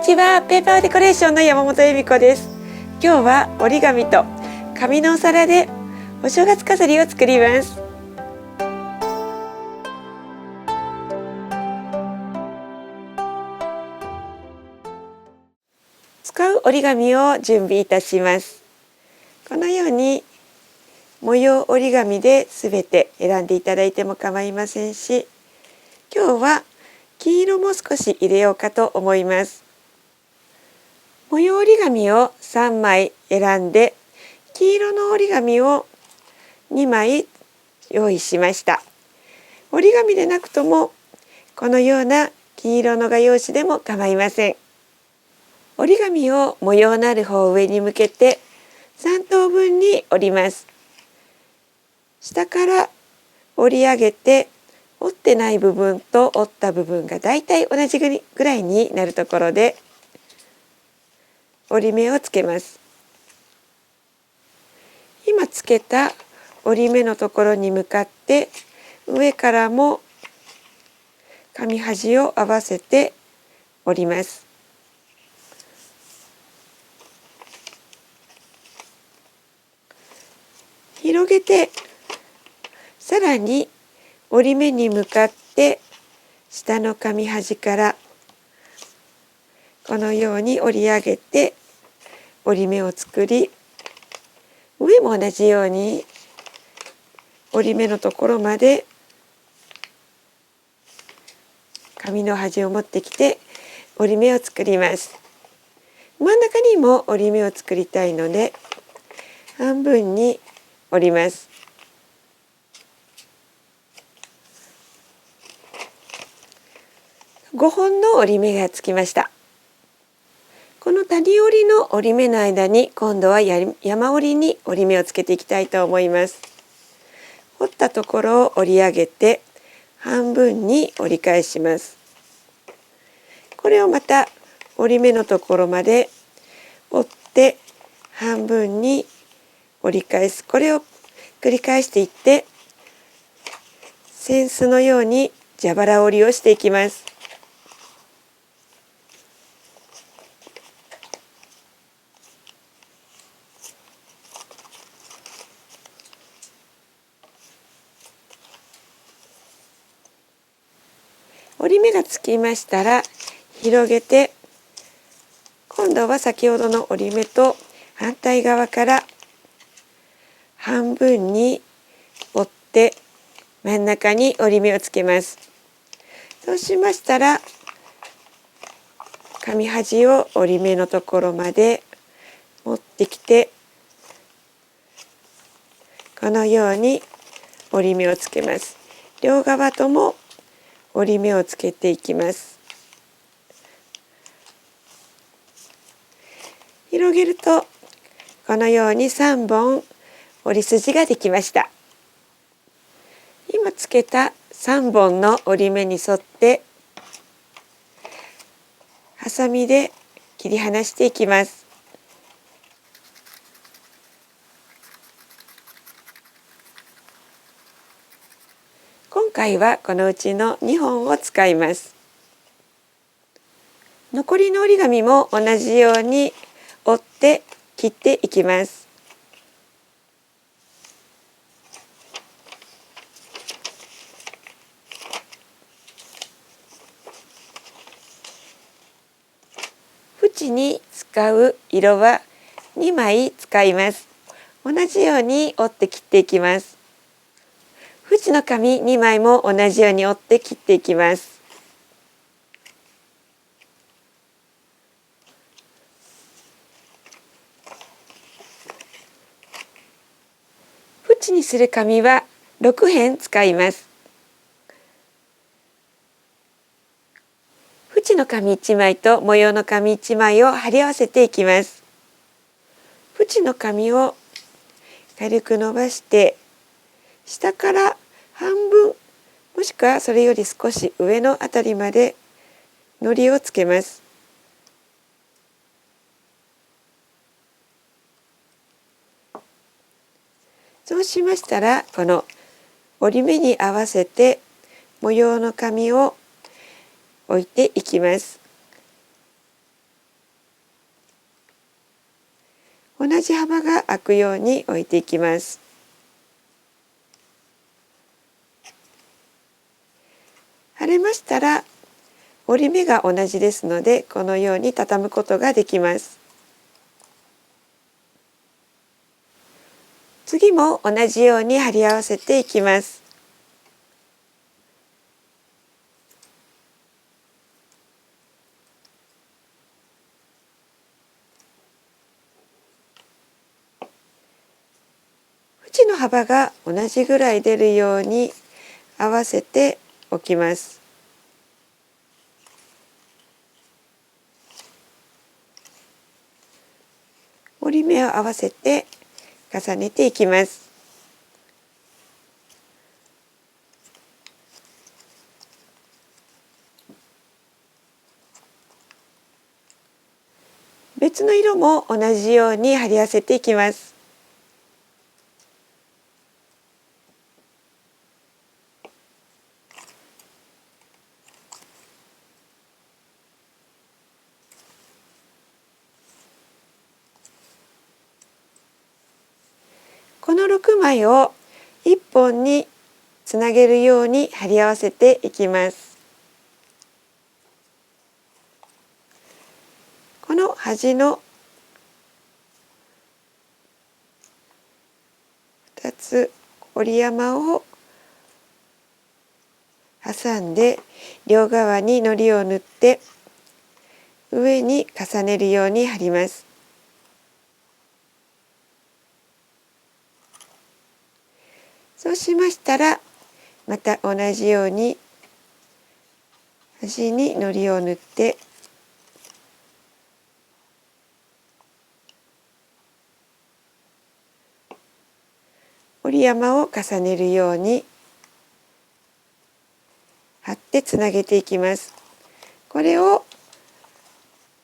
ちは、ペーパーデコレーションの山本恵美子です。今日は折り紙と紙のお皿でお正月飾りを作ります。使う折り紙を準備いたします。このように模様折り紙で全て選んでいただいても構いませんし、今日は黄色も少し入れようかと思います。模様折り紙を3枚選んで、黄色の折り紙を2枚用意しました。折り紙でなくともこのような黄色の画用紙でも構いません。折り紙を模様のある方を上に向けて3等分に折ります。下から折り上げて、折ってない部分と折った部分がだいたい同じぐらいになるところで折り目をつけます。今つけた折り目のところに向かって上からも紙端を合わせて折ります。広げてさらに折り目に向かって下の紙端からこのように折り上げて折り目を作り、上も同じように折り目のところまで紙の端を持ってきて折り目を作ります。真ん中にも折り目を作りたいので半分に折ります。5本の折り目がつきました。この谷折りの折り目の間に今度は山折りに折り目をつけていきたいと思います。折ったところを折り上げて半分に折り返します。これをまた折り目のところまで折って半分に折り返す。これを繰り返していって扇子のように蛇腹折りをしていきます。折り目がつきましたら広げて、今度は先ほどの折り目と反対側から半分に折って真ん中に折り目をつけます。そうしましたら紙端を折り目のところまで持ってきてこのように折り目をつけます。両側とも折り目をつけていきます。広げるとこのように3本折り筋ができました。今つけた3本の折り目に沿ってハサミで切り離していきます。今回はこのうちの2本を使います。残りの折り紙も同じように折って切っていきます。縁に使う色は2枚使います。同じように折って切っていきます。縁の紙2枚も同じように折って切っていきます。縁にする紙は6辺使います。縁の紙1枚と模様の紙1枚を貼り合わせていきます。縁の紙を軽く伸ばして下から半分もしくはそれより少し上のあたりまで糊をつけます。そうしましたらこの折り目に合わせて模様の紙を置いていきます。同じ幅が空くように置いていきます。貼れましたら折り目が同じですので、このように畳むことができます。次も同じように貼り合わせていきます。縁の幅が同じぐらい出るように合わせておきます。折り目を合わせて重ねていきます。別の色も同じように貼り合わせていきます。この6枚を1本につなげるように貼り合わせていきます。この端の2つ折り山を挟んで両側に糊を塗って上に重ねるように貼ります。そうしましたらまた同じように端に糊を塗って折り山を重ねるように貼ってつなげていきます。これを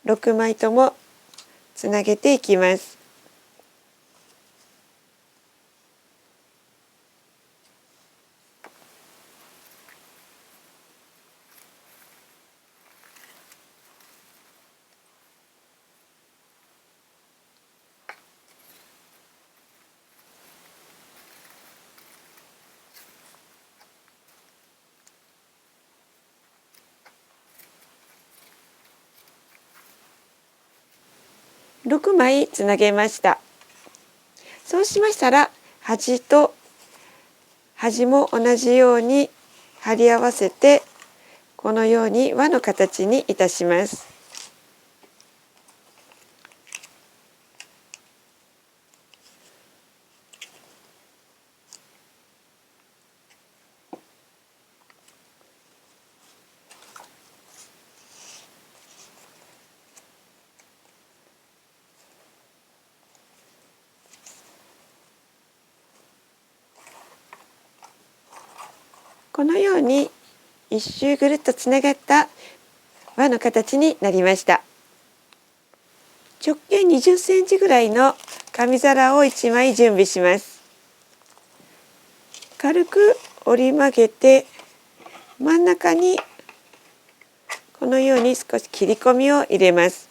6枚ともつなげていきます。6枚つなげました。そうしましたら端と端も同じように貼り合わせてこのように輪の形にいたします。このように一周ぐるっとつながった輪の形になりました。直径20センチぐらいの紙皿を1枚準備します。軽く折り曲げて真ん中にこのように少し切り込みを入れます。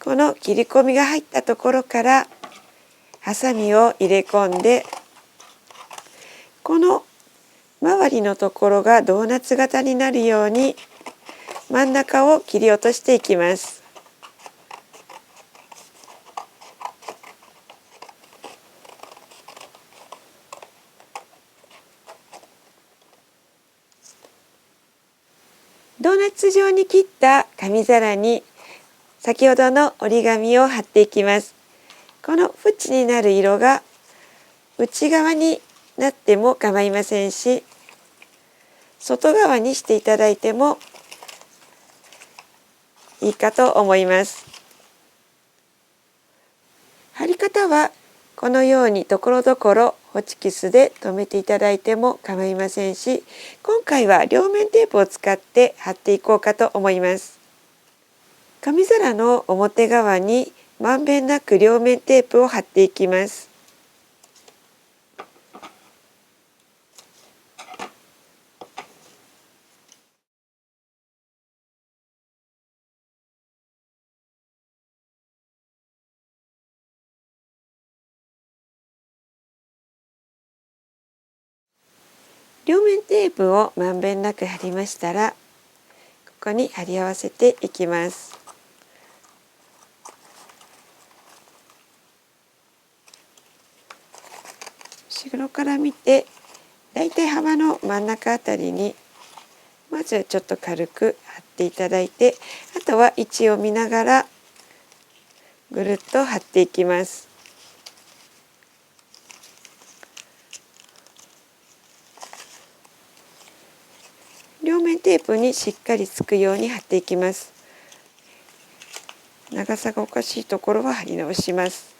この切り込みが入ったところからハサミを入れ込んでこの周りのところがドーナツ型になるように真ん中を切り落としていきます。ドーナツ状に切った紙皿に先ほどの折り紙を貼っていきます。この縁になる色が内側になっても構いませんし、外側にしていただいてもいいかと思います。貼り方はこのようにところどころホチキスで留めていただいても構いませんし、今回は両面テープを使って貼っていこうかと思います。紙皿の表側にまんべんなく両面テープを貼っていきます。両面テープをまんべんなく貼りましたら、ここに貼り合わせていきます。後ろから見て、だいたい幅の真ん中あたりにまずちょっと軽く貼っていただいて、あとは位置を見ながらぐるっと貼っていきます。両面テープにしっかりつくように貼っていきます。長さがおかしいところは貼り直します。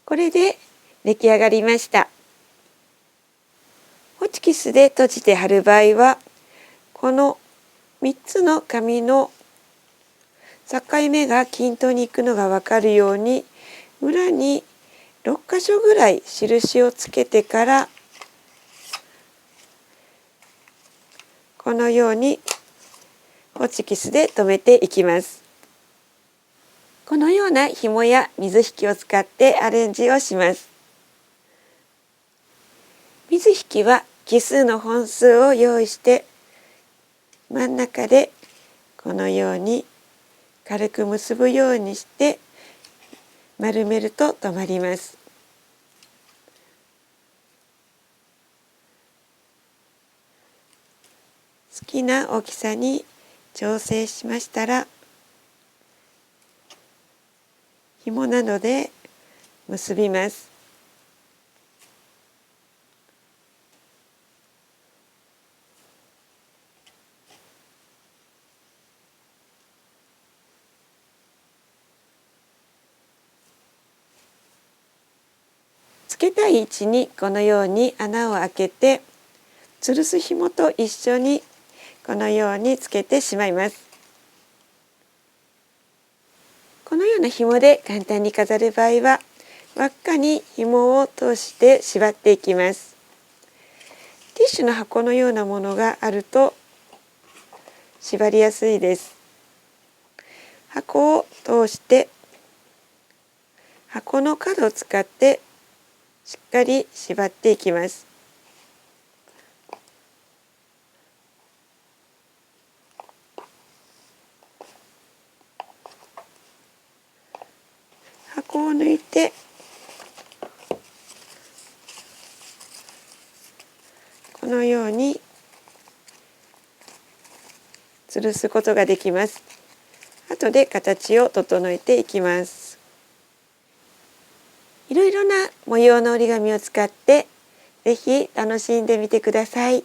これで出来上がりました。ホチキスで閉じて貼る場合は、この3つの紙の境目が均等にいくのが分かるように、裏に6箇所ぐらい印をつけてから、このようにホチキスで留めていきます。このような紐や水引を使ってアレンジをします。水引は奇数の本数を用意して、真ん中でこのように軽く結ぶようにして丸めると止まります。好きな大きさに調整しましたら、紐などで結びます。つけたい位置にこのように穴を開けて、吊るす紐と一緒にこのようにつけてしまいます。このような紐で簡単に飾る場合は、輪っかに紐を通して縛っていきます。ティッシュの箱のようなものがあると縛りやすいです。箱を通して箱の角を使ってしっかり縛っていきます。箱を抜いてこのように吊るすことができます。後で形を整えていきます。いろいろな模様の折り紙を使ってぜひ楽しんでみてください。